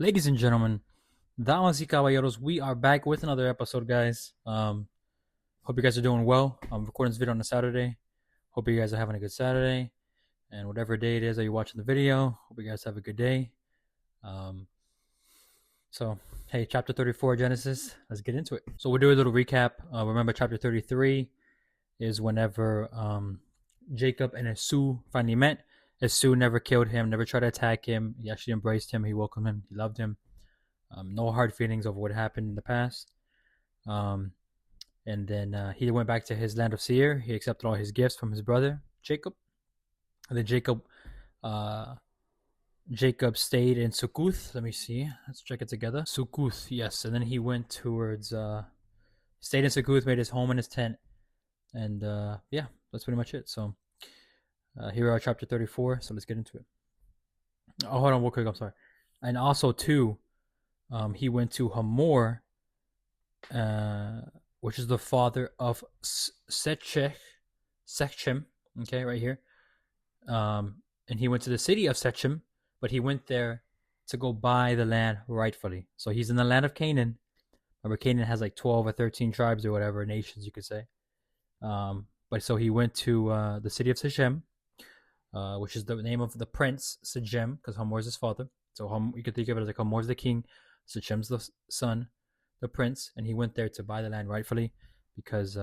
Ladies and gentlemen, damas y caballeros, we are back with another episode, guys. Hope you guys are doing well. I'm recording this video on a Saturday. Hope you guys are having a good Saturday, and whatever day it is that you're watching the video, hope you guys have a good day. Um, so, hey, chapter 34 Genesis. Let's get into it. So we'll do a little recap. Remember, chapter 33 is whenever Jacob and Esau finally met. Esau never killed him, never tried to attack him. He actually embraced him. He welcomed him. He loved him. No hard feelings over what happened in the past. And then he went back to his land of Seir. He accepted all his gifts from his brother Jacob. And then Jacob stayed in Succoth. Let me see. Let's check it together. Succoth, yes. And then he went towards, stayed in Succoth, made his home in his tent. And yeah, that's pretty much it. So here we are, chapter 34. So let's get into it. Oh, hold on real quick. I'm sorry. And also, too, he went to Hamor, which is the father of Shechem, okay, right here. And he went to the city of Shechem, but he went there to go buy the land rightfully. So he's in the land of Canaan. Remember, Canaan has like 12 or 13 tribes or whatever, nations you could say. But so he went to the city of Shechem, which is the name of the prince, Shechem, because Hamor is his father. So you could think of it as like Hamor's the king, Shechem's the son, the prince, and he went there to buy the land rightfully because,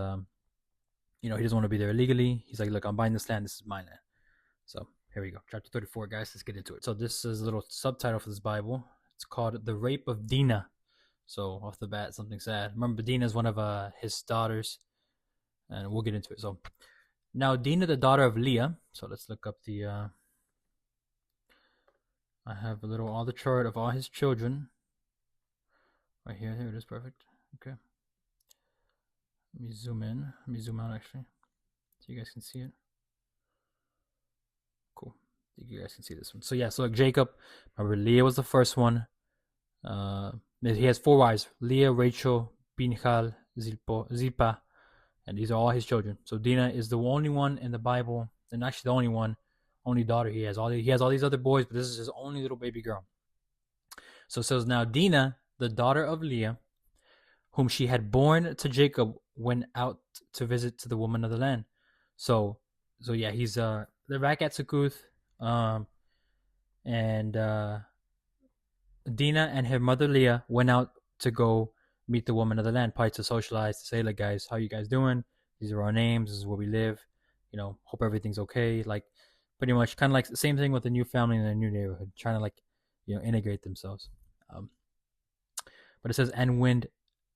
he doesn't want to be there illegally. He's like, look, I'm buying this land. This is my land. So here we go. Chapter 34, guys. Let's get into it. So this is a little subtitle for this Bible. It's called The Rape of Dinah. So off the bat, something sad. Remember, Dinah is one of his daughters, and we'll get into it. So now Dinah, the daughter of Leah. So let's look up the... I have all the chart of all his children. Right here. Here it is. Perfect. Okay. Let me zoom in. Let me zoom out, actually, so you guys can see it. Cool. I think you guys can see this one. So yeah, so like Jacob, remember Leah was the first one. He has 4 wives: Leah, Rachel, Binchal, Zilpah, and these are all his children. So Dinah is the only one in the Bible, and actually the only daughter he has. He has all these other boys, but this is his only little baby girl. So it says, now Dinah, the daughter of Leah, whom she had borne to Jacob, went out to visit to the woman of the land. So yeah, they're back at Succoth, and Dinah and her mother Leah went out to go meet the woman of the land, probably to socialize, to say, like, guys, how you guys doing? These are our names. This is where we live. Hope everything's okay. Like, pretty much kind of like the same thing with a new family in a new neighborhood, trying to, like, integrate themselves. But it says, and when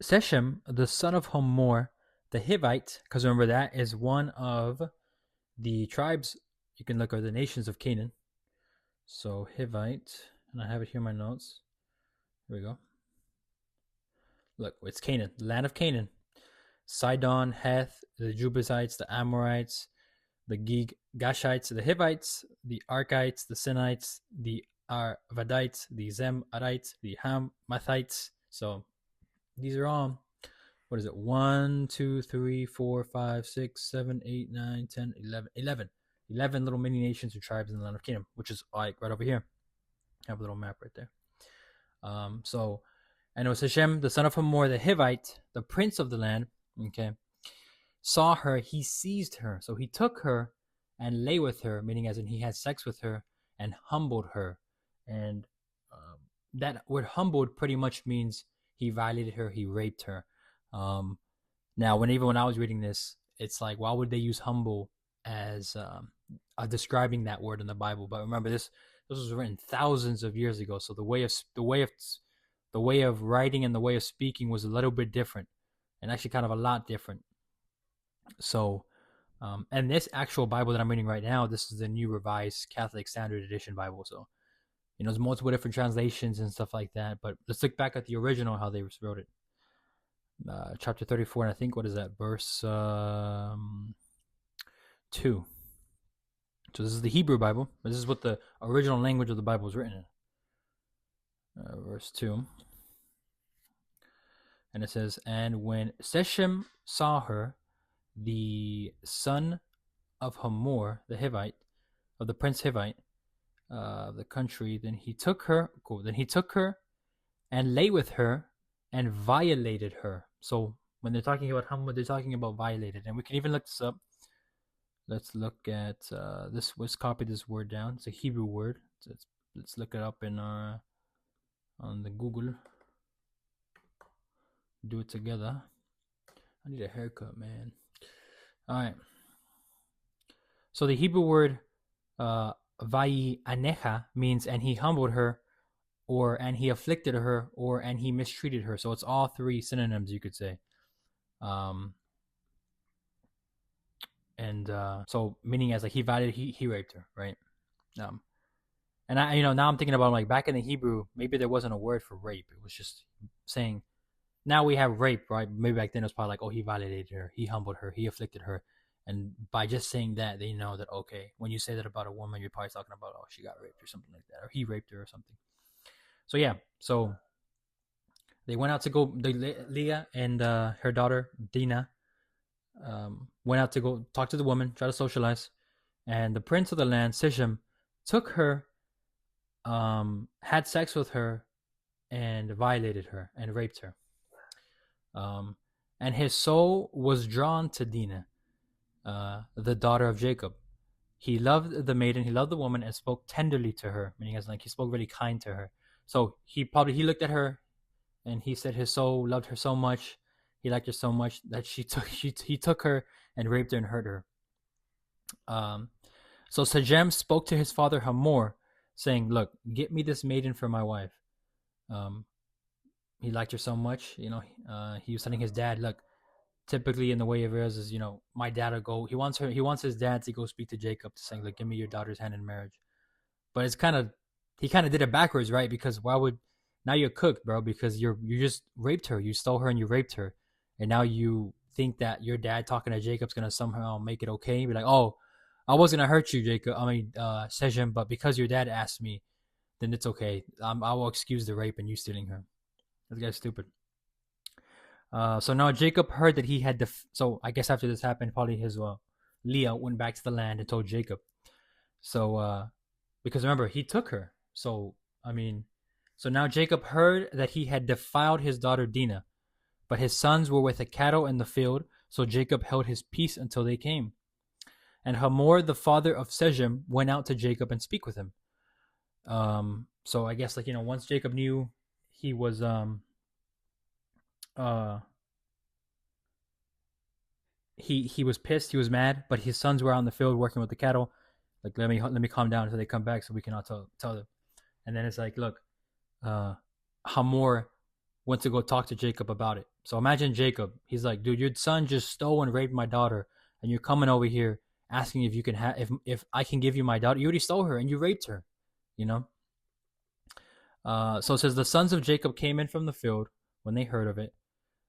Shechem, the son of Hamor, the Hivite, because remember that is one of the tribes, you can look at the nations of Canaan. So Hivite, and I have it here in my notes. Here we go. Look, it's Canaan, the land of Canaan. Sidon, Heth, the Jebusites, the Amorites, the Gashites, the Hivites, the Arkites, the Sinites, the Arvadites, the Zemarites, the Hamathites. So these are all, what is it? 1, 2, 3, 4, 5, 6, 7, 8, 9, 10, 11. 11 little mini nations or tribes in the land of Canaan, which is like right over here. I have a little map right there. And it was Shechem, the son of Hamor, the Hivite, the prince of the land, okay, saw her, he seized her. So he took her and lay with her, meaning as in he had sex with her and humbled her. And that word humbled pretty much means he violated her, he raped her. Now, when I was reading this, it's like, why would they use humble as describing that word in the Bible? But remember, this was written thousands of years ago, so the way of writing and the way of speaking was a little bit different, and actually kind of a lot different. So, and this actual Bible that I'm reading right now, this is the New Revised Catholic Standard Edition Bible. So, there's multiple different translations and stuff like that. But let's look back at the original, how they wrote it. Chapter 34, and I think, what is that? Verse 2. So this is the Hebrew Bible. This is what the original language of the Bible is written in. Verse 2. And it says, and when Shechem saw her, the son of Hamor, the Hivite, of the prince Hivite, of the country, then he took her. Cool. Then he took her and lay with her and violated her. So when they're talking about Hamud, they're talking about violated. And we can even look this up. Let's look at this. Let's copy this word down. It's a Hebrew word. So let's look it up in our on the Google. Do it together. I need a haircut, man. All right. So the Hebrew word anecha means and he humbled her, or and he afflicted her, or and he mistreated her. So it's all three synonyms, you could say. And so meaning as like he violated, he raped her, right? And I, now I'm thinking about like back in the Hebrew, maybe there wasn't a word for rape. It was just saying. Now we have rape, right? Maybe back then it was probably like, oh, he violated her, he humbled her, he afflicted her, and by just saying that, they know that okay, when you say that about a woman, you're probably talking about oh, she got raped or something like that, or he raped her or something. So yeah, so they went out to go. Leah and her daughter Dinah went out to go talk to the woman, try to socialize, and the prince of the land, Shechem, took her, had sex with her, and violated her and raped her. And his soul was drawn to Dinah, the daughter of Jacob. He loved the maiden, he loved the woman, and spoke tenderly to her, meaning as like he spoke really kind to her. So he looked at her, and he said his soul loved her so much, he liked her so much that he took her and raped her and hurt her. So Shechem spoke to his father Hamor, saying, "Look, get me this maiden for my wife." He liked her so much, he was telling his dad, look, typically in the way of it is, my dad will go, he wants his dad to go speak to Jacob to say, like, give me your daughter's hand in marriage. But he kind of did it backwards, right? Because now you're cooked, bro, because you just raped her, you stole her and you raped her. And now you think that your dad talking to Jacob's going to somehow make it okay. Be like, oh, I was going to hurt you, Jacob. Shechem, but because your dad asked me, then it's okay. I will excuse the rape and you stealing her. This guy's stupid. So now Jacob heard that he had so I guess after this happened, probably his Leah went back to the land and told Jacob. So because remember, he took her. So now Jacob heard that he had defiled his daughter Dinah, but his sons were with the cattle in the field. So Jacob held his peace until they came. And Hamor, the father of Shechem, went out to Jacob and speak with him. So I guess once Jacob knew he was he was pissed, he was mad, but his sons were out in the field working with the cattle. Like, let me calm down until they come back so we cannot tell them. And then it's like, look, Hamor went to go talk to Jacob about it. So imagine Jacob, he's like, dude, your son just stole and raped my daughter, and you're coming over here asking if you can if I can give you my daughter. You already stole her and you raped her, So it says the sons of Jacob came in from the field when they heard of it,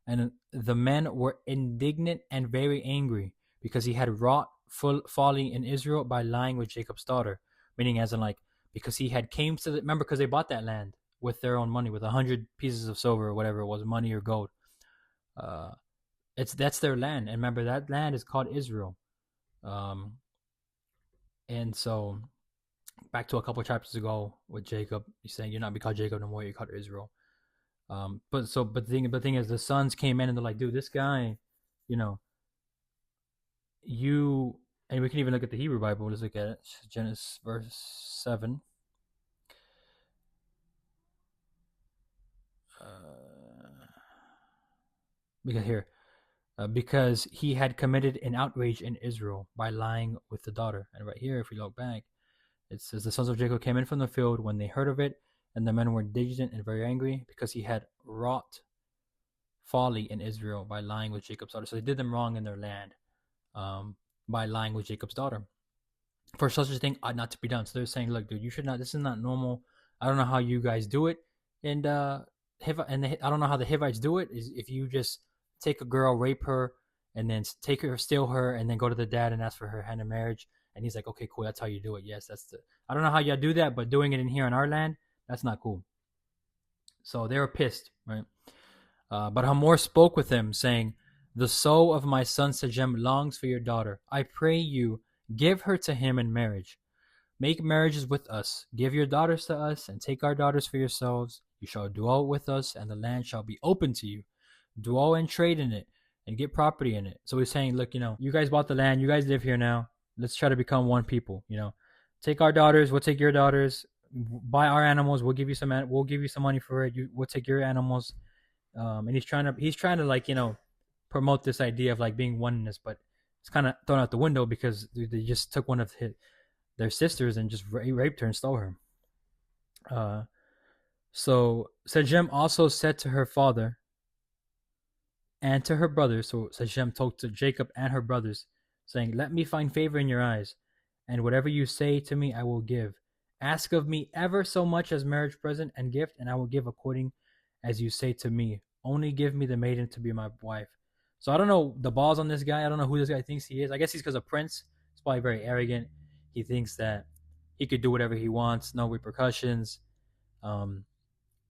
and the men were indignant and very angry because he had wrought folly in Israel by lying with Jacob's daughter, meaning as in like because he had came to remember because they bought that land with their own money with 100 pieces of silver or whatever it was, money or gold. That's their land, and remember that land is called Israel. And so back to a couple chapters ago with Jacob, he's saying you're not be called Jacob no more, you're called Israel. But the thing is, the sons came in and they're like, dude, this guy, and we can even look at the Hebrew Bible. Let's look at it. Genesis verse 7. Because he had committed an outrage in Israel by lying with the daughter. And right here, if we look back, it says the sons of Jacob came in from the field when they heard of it, and the men were indignant and very angry because he had wrought folly in Israel by lying with Jacob's daughter. So they did them wrong in their land by lying with Jacob's daughter. For such a thing ought not to be done. So they're saying, look, dude, you should not. This is not normal. I don't know how you guys do it. And I don't know how the Hivites do it. Is if you just take a girl, rape her, and then take her, steal her, and then go to the dad and ask for her hand in marriage. And he's like, okay, cool. That's how you do it. Yes, I don't know how y'all do that, but doing it in here in our land, that's not cool. So they were pissed, right? But Hamor spoke with him, saying, the soul of my son Shechem longs for your daughter. I pray you, give her to him in marriage. Make marriages with us. Give your daughters to us, and take our daughters for yourselves. You shall dwell with us, and the land shall be open to you. Dwell and trade in it, and get property in it. So he's saying, look, you guys bought the land. You guys live here now. Let's try to become one people. Take our daughters. We'll take your daughters. Buy our animals. We'll give you some. We'll give you some money for it. We'll take your animals. And he's trying to like promote this idea of like being oneness, but it's kind of thrown out the window because they just took one of their sisters and just raped her and stole her. So Shechem also said to her father and to her brothers, so Shechem told to Jacob and her brothers, saying, let me find favor in your eyes, and whatever you say to me I will give. Ask of me ever so much as marriage present and gift, and I will give according as you say to me. Only give me the maiden to be my wife. So I don't know the balls on this guy. I don't know who this guy thinks he is. I guess he's because a prince. He's probably very arrogant. He thinks that he could do whatever he wants, no repercussions. And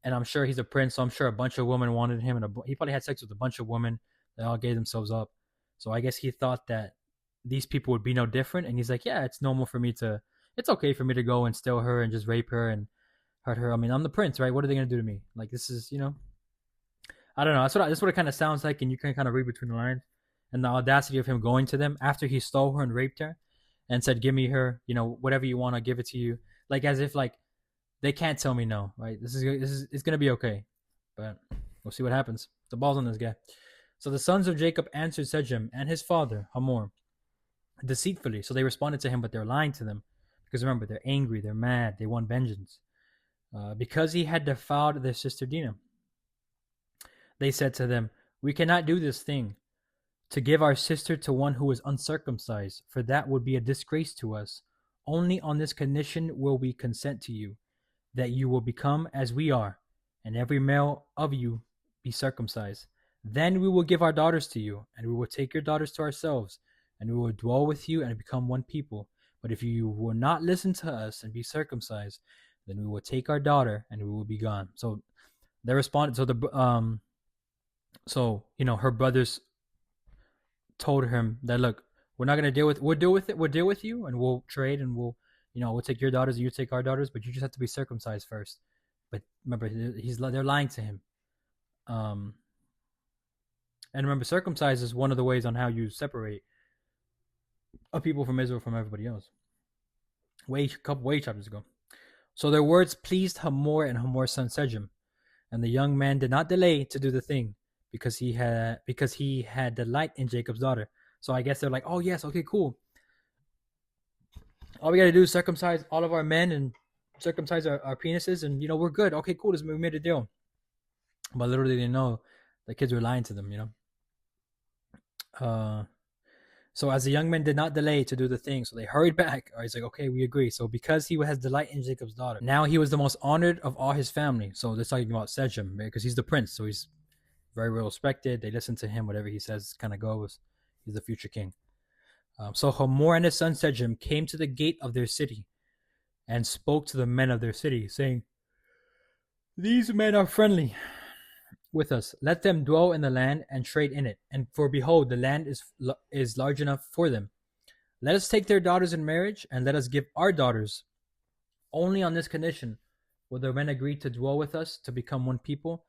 I'm sure he's a prince, so I'm sure a bunch of women wanted him, and he probably had sex with a bunch of women. They all gave themselves up. So I guess he thought that these people would be no different, and he's like, yeah, it's okay for me to go and steal her and just rape her and hurt her. I mean, I'm the prince, right? What are they gonna do to me? Like, this is, I don't know. That's what it kind of sounds like, and you can kind of read between the lines. And the audacity of him going to them after he stole her and raped her, and said, "Give me her, whatever you want, I'll give it to you." Like as if like they can't tell me no, right? It's gonna be okay, but we'll see what happens. The ball's on this guy. So the sons of Jacob answered Shechem and his father Hamor deceitfully. So they responded to him, but they're lying to them because remember, they're angry, they're mad, they want vengeance because he had defiled their sister Dinah. They said to them, "We cannot do this thing, to give our sister to one who is uncircumcised, for that would be a disgrace to us. Only on this condition will we consent to you, that you will become as we are, and every male of you be circumcised. Then we will give our daughters to you, and we will take your daughters to ourselves, and we will dwell with you and become one people. But if you will not listen to us and be circumcised, then we will take our daughter and we will be gone." So they responded. Her brothers told him that, look, we'll deal with you, and we'll trade, and we'll take your daughters and you take our daughters, but you just have to be circumcised first. But remember, they're lying to him. And remember, circumcised is one of the ways on how you separate a people from Israel from everybody else. A couple chapters ago. So their words pleased Hamor and Hamor's son Shechem, and the young man did not delay to do the thing, because he had delight in Jacob's daughter. So I guess they're like, oh yes, okay, cool. All we got to do is circumcise all of our men and circumcise our penises, and we're good. Okay, cool. We made a deal. But literally, they know the kids were lying to them. So as the young men did not delay to do the thing, so they hurried back. He's like, okay, we agree. So because he has delight in Jacob's daughter, now he was the most honored of all his family. So they're talking about Shechem, right? Because he's the prince, so he's very well respected. They listen to him. Whatever he says kind of goes. He's the future king. So Hamor and his son Shechem came to the gate of their city and spoke to the men of their city, saying, "These men are friendly with us. Let them dwell in the land and trade in it. And for behold, the land is large enough for them. Let us take their daughters in marriage, and let us give our daughters. Only on this condition will the men agree to dwell with us, to become one people,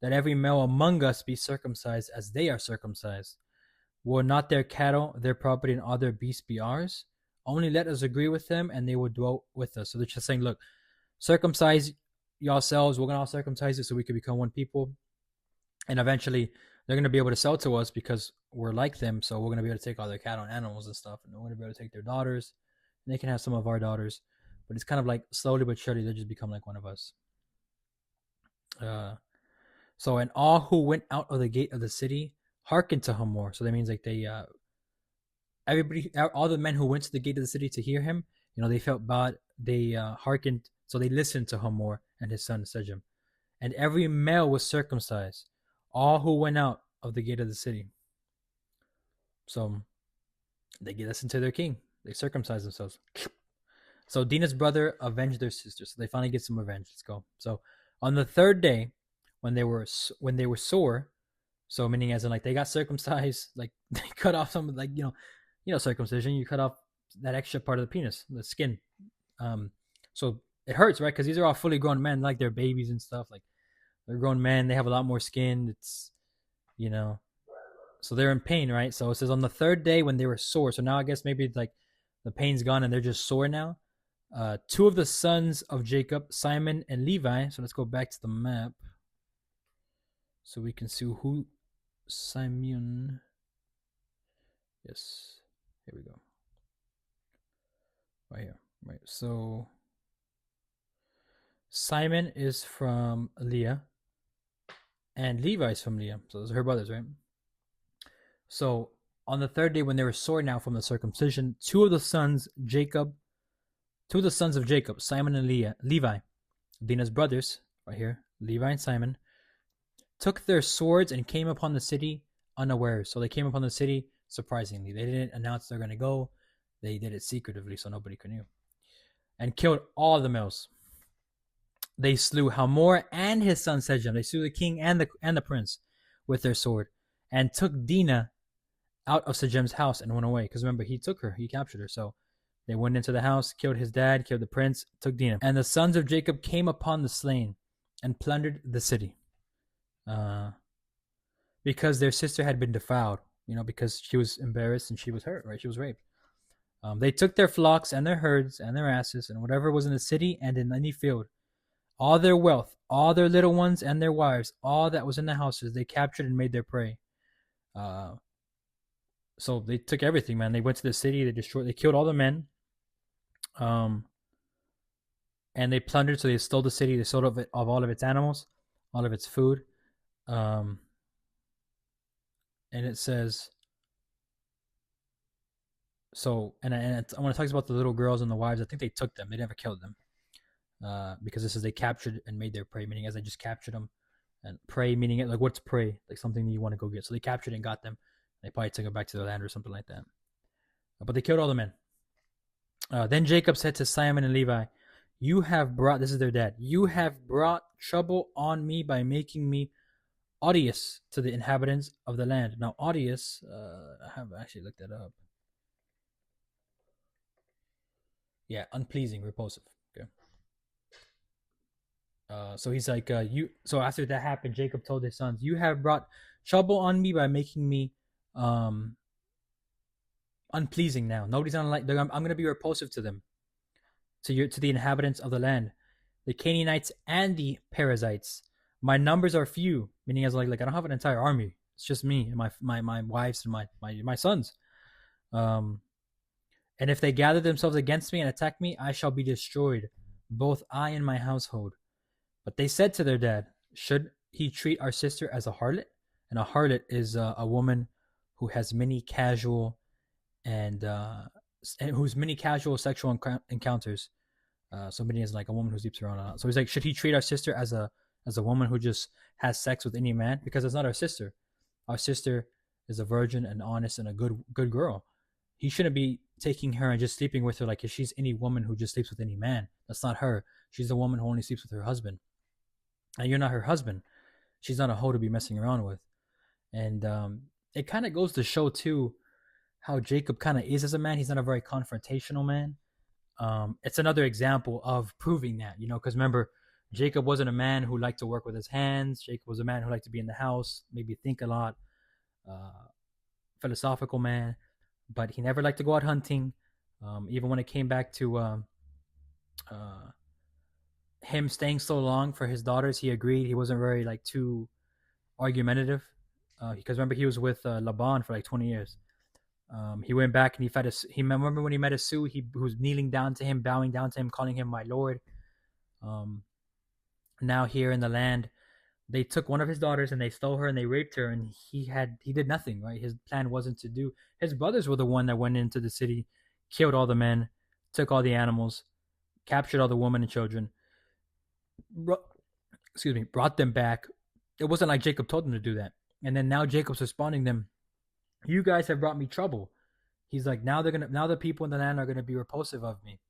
that every male among us be circumcised as they are circumcised. Will not their cattle, their property, and all their beasts be ours? Only let us agree with them, and they will dwell with us." So they're just saying, look, circumcise yourselves. We're going to all circumcise it so we can become one people. And eventually, they're going to be able to sell to us because we're like them. So we're going to be able to take all their cattle and animals and stuff. And we're going to be able to take their daughters. And they can have some of our daughters. But it's kind of like slowly but surely, they just become like one of us. And all who went out of the gate of the city hearkened to Hamor. So that means like all the men who went to the gate of the city to hear him, they felt bad. They hearkened. So they listened to Hamor and his son Shechem. And every male was circumcised, all who went out of the gate of the city. So they listened to their king. They circumcised themselves. So Dinah's brother avenged their sister. So they finally get some revenge. Let's go. So on the third day, when they were sore, so meaning as in like they got circumcised, like they cut off some, like circumcision, you cut off that extra part of the penis, the skin. So it hurts, right? Because these are all fully grown men, like they're babies and stuff. Like They're grown men. They have a lot more skin. It's, you know, so they're in pain, right? So it says on the third day when they were sore. So now I guess maybe like the pain's gone and they're just sore now. Two of the sons of Jacob, Simon and Levi. So let's go back to the map so we can see who Simeon. Yes, here we go. Right here, right. So Simon is from Leah, and Levi is from Leah. So those are her brothers, right? So on the third day, when they were sore now from the circumcision, two of the sons of Jacob, Simon and Levi, Dinah's brothers, right here, Levi and Simon, took their swords and came upon the city unawares. So they came upon the city surprisingly. They didn't announce they're going to go. They did it secretively so nobody could know. And killed all the males. They slew Hamor and his son Shechem. They slew the king and the prince with their sword, and took Dinah out of Shechem's house and went away. Because remember, he took her, he captured her. So they went into the house, killed his dad, killed the prince, took Dinah. And the sons of Jacob came upon the slain and plundered the city, because their sister had been defiled. Because she was embarrassed and she was hurt, right? She was raped. They took their flocks and their herds and their asses and whatever was in the city and in any field. All their wealth, all their little ones and their wives, all that was in the houses, they captured and made their prey. So they took everything, man. They went to the city, they killed all the men. And they plundered, so they stole the city, they stole of all of its animals, all of its food. And it says, so, and when it talks about the little girls and the wives, I think they took them. They never killed them. Because it says they captured and made their prey, meaning as they just captured them. And prey, meaning it, like what's prey? Like something that you want to go get. So they captured and got them. They probably took them back to their land or something like that. But they killed all the men. Then Jacob said to Simon and Levi, "You have brought," this is their dad, "you have brought trouble on me by making me odious to the inhabitants of the land." Now, odious, I have actually looked that up. Yeah, unpleasing, repulsive. Okay. So he's like, So after that happened, Jacob told his sons, "You have brought trouble on me by making me unpleasing. Now nobody's gonna like. I'm gonna be repulsive to them, to the inhabitants of the land, the Canaanites and the Perizzites. My numbers are few," meaning as like I don't have an entire army. It's just me and my wives and my sons. And if they gather themselves against me and attack me, I shall be destroyed, both I and my household. But they said to their dad, "Should he treat our sister as a harlot?" And a harlot is a woman who has many casual and who's many casual sexual encounters. Somebody is like a woman who sleeps around. So he's like, should he treat our sister as a woman who just has sex with any man? Because it's not our sister. Our sister is a virgin and honest and a good girl. He shouldn't be taking her and just sleeping with her like if she's any woman who just sleeps with any man. That's not her. She's a woman who only sleeps with her husband. And you're not her husband. She's not a hoe to be messing around with. And it kind of goes to show too how Jacob kind of is as a man. He's not a very confrontational man. It's another example of proving that, because remember, Jacob wasn't a man who liked to work with his hands. Jacob was a man who liked to be in the house, maybe think a lot, philosophical man, but he never liked to go out hunting. Even when it came back to him staying so long for his daughters, he agreed. He wasn't very too argumentative, because remember, he was with Laban for 20 years. He went back and he remember when he met a Sue, he was kneeling down to him, bowing down to him, calling him my lord. Now here in the land, they took one of his daughters and they stole her and they raped her, and he did nothing, right? His plan wasn't to do. His brothers were the one that went into the city, killed all the men, took all the animals, captured all the women and children, brought them back. It wasn't like Jacob told them to do that. And then now Jacob's responding to them, "You guys have brought me trouble." He's like, now the people in the land are gonna be repulsive of me.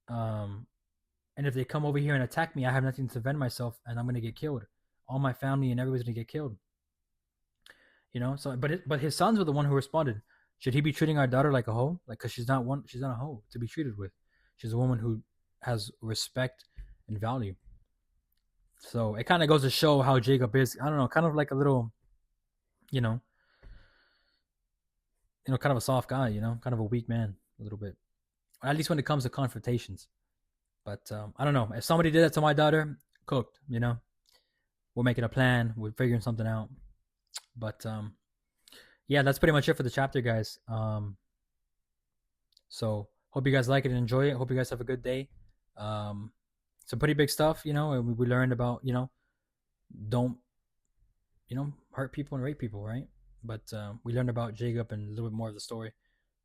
And if they come over here and attack me, I have nothing to defend myself, and I'm gonna get killed. All my family and everybody's gonna get killed. So but his sons were the one who responded. Should he be treating our daughter like a hoe? Because she's not a hoe to be treated with. She's a woman who has respect and value. So it kind of goes to show how Jacob is. I don't know, kind of like a little, you know, kind of a soft guy. Kind of a weak man, a little bit. At least when it comes to confrontations. But I don't know. If somebody did that to my daughter, cooked. We're making a plan. We're figuring something out. But yeah, that's pretty much it for the chapter, guys. So hope you guys like it and enjoy it. Hope you guys have a good day. Um, some pretty big stuff, and we learned about, don't, hurt people and rape people, right? But we learned about Jacob and a little bit more of the story.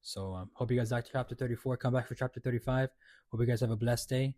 So hope you guys like chapter 34. Come back for chapter 35. Hope you guys have a blessed day.